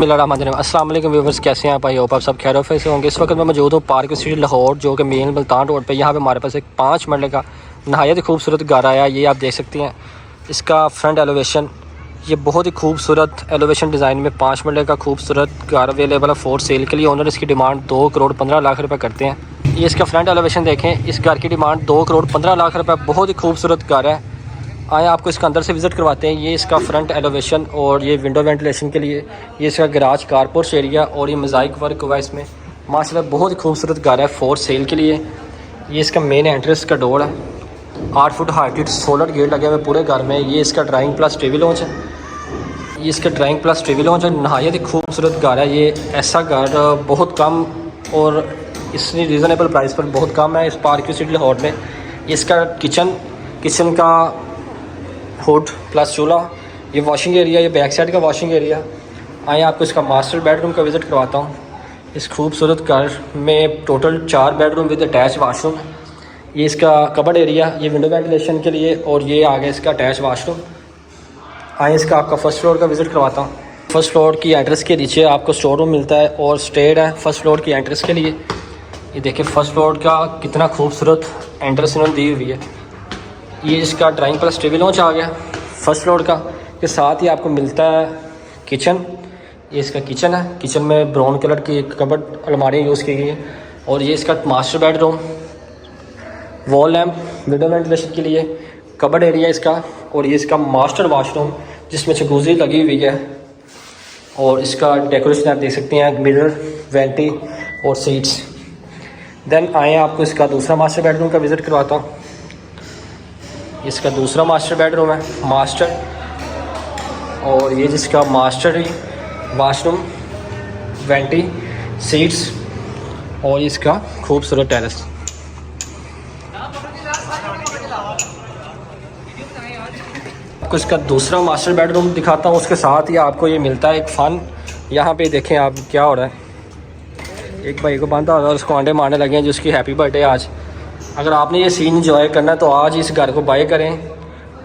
अस्सलाम वालेकुम व्यूवर्स, कैसे हैं आप? आई होप आप सब खैर से होंगे। इस वक्त मैं मौजूद हूँ पार्क स्ट्रीट लाहौर, जो कि मेन मुल्तान रोड पे। यहाँ पे हमारे पास एक 5 मरले का नहायत खूबसूरत घर आया। ये आप देख सकते हैं, इसका फ्रंट एलोवेशन, ये बहुत ही खूबसूरत एलोवेशन डिज़ाइन में 5 मरले का खूबसूरत घर अवेलेबल है फॉर सेल के लिए। ओनर इसकी डिमांड 2 करोड़ 15 लाख रुपये करते हैं। ये इसका फ्रंट एलोवेशन देखें, इस घर की डिमांड 2 करोड़ 15 लाख रुपये। बहुत ही खूबसूरत घर है। आए आपको इसका अंदर से विज़िट करवाते हैं। ये इसका फ्रंट एलोवेशन और ये विंडो वेंटिलेशन के लिए, ये इसका गराज कारपोर्च एरिया और ये मोज़ाइक वर्क हुआ इसमें। माशाल्लाह बहुत ही खूबसूरत घर है फॉर सेल के लिए। ये इसका मेन एंट्रेंस का डोर है। 8 फुट हाइटेड सोलर गेट लगे हुए पूरे घर में। ये इसका ड्राइंग प्लस टीवी लॉन्च है। ये इसका ड्राइंग प्लस टीवी लॉन्च है। नहायत ही खूबसूरत घर है। ये ऐसा घर बहुत कम और इसकी रीज़नेबल प्राइस पर बहुत कम है इस पार्क स्ट्रीट लाहौर में। इसका किचन का हुड प्लस चूल्हा, ये वॉशिंग एरिया, ये बैक साइड का वॉशिंग एरिया। आइए आपको इसका मास्टर बेडरूम का विज़िट करवाता हूँ। इस खूबसूरत घर में total 4 bedroom with attach washroom. ये इसका कबर्ड एरिया, ये विंडो वेंटिलेशन के लिए, और ये आ गया इसका अटैच वाशरूम। आइए इसका आपका फर्स्ट फ्लोर का विज़िट करवाता हूँ। फर्स्ट फ्लोर की एंट्रेंस के नीचे आपको स्टोर रूम मिलता है और स्टेयर है फर्स्ट फ्लोर की एंट्रेंस के लिए। ये देखिए फर्स्ट फ्लोर का कितना खूबसूरत एंट्रेंस इन्होंने दी हुई है। ये इसका ड्राइंग प्लस टीवी लॉन्च आ गया फर्स्ट फ्लोर का। के साथ ही आपको मिलता है किचन। ये इसका किचन है। किचन में ब्राउन कलर की कबर्ड अलमारियाँ यूज़ की गई है। और ये इसका master bedroom, wall lamp, window ventilation के लिए, कबर्ड एरिया इसका। और ये इसका मास्टर वाशरूम जिसमें जकूज़ी लगी हुई है। और इसका डेकोरेशन आप देख सकते हैं, मिरर, वेंटी और सीट्स। देन आए आपको इसका दूसरा मास्टर बेडरूम का विज़िट करवाता हूँ। इसका दूसरा मास्टर बेडरूम है मास्टर, और ये जिसका मास्टर ही वाशरूम, वेंटी, सीट्स और इसका खूबसूरत टेरेस। आपको इसका दूसरा मास्टर बेडरूम दिखाता हूँ। उसके साथ ही आपको ये मिलता है एक फ़न। यहाँ पे देखें आप क्या हो रहा है। एक भाई को बांधा और उसको अंडे मारने लगे हैं जिसकी हैप्पी बर्थडे आज। अगर आपने ये सीन इंजॉय करना है तो आज इस घर को बाय करें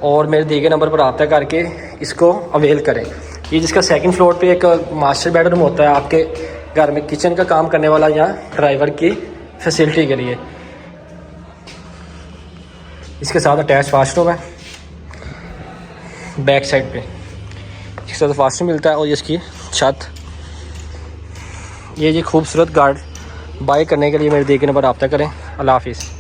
और मेरे दिए गए नंबर पर रब्ता करके इसको अवेल करें। ये जिसका सेकंड फ्लोर पे एक मास्टर बेडरूम होता है आपके घर में किचन का काम करने वाला या ड्राइवर की फैसिलिटी के लिए। इसके साथ अटैच वाशरूम है बैक साइड पे। इसके साथ वाशरूम मिलता है और इसकी छत। ये खूबसूरत घर बाय करने के लिए मेरे दिए गए नंबर पर रब्ता करें। अल्लाह हाफिज़।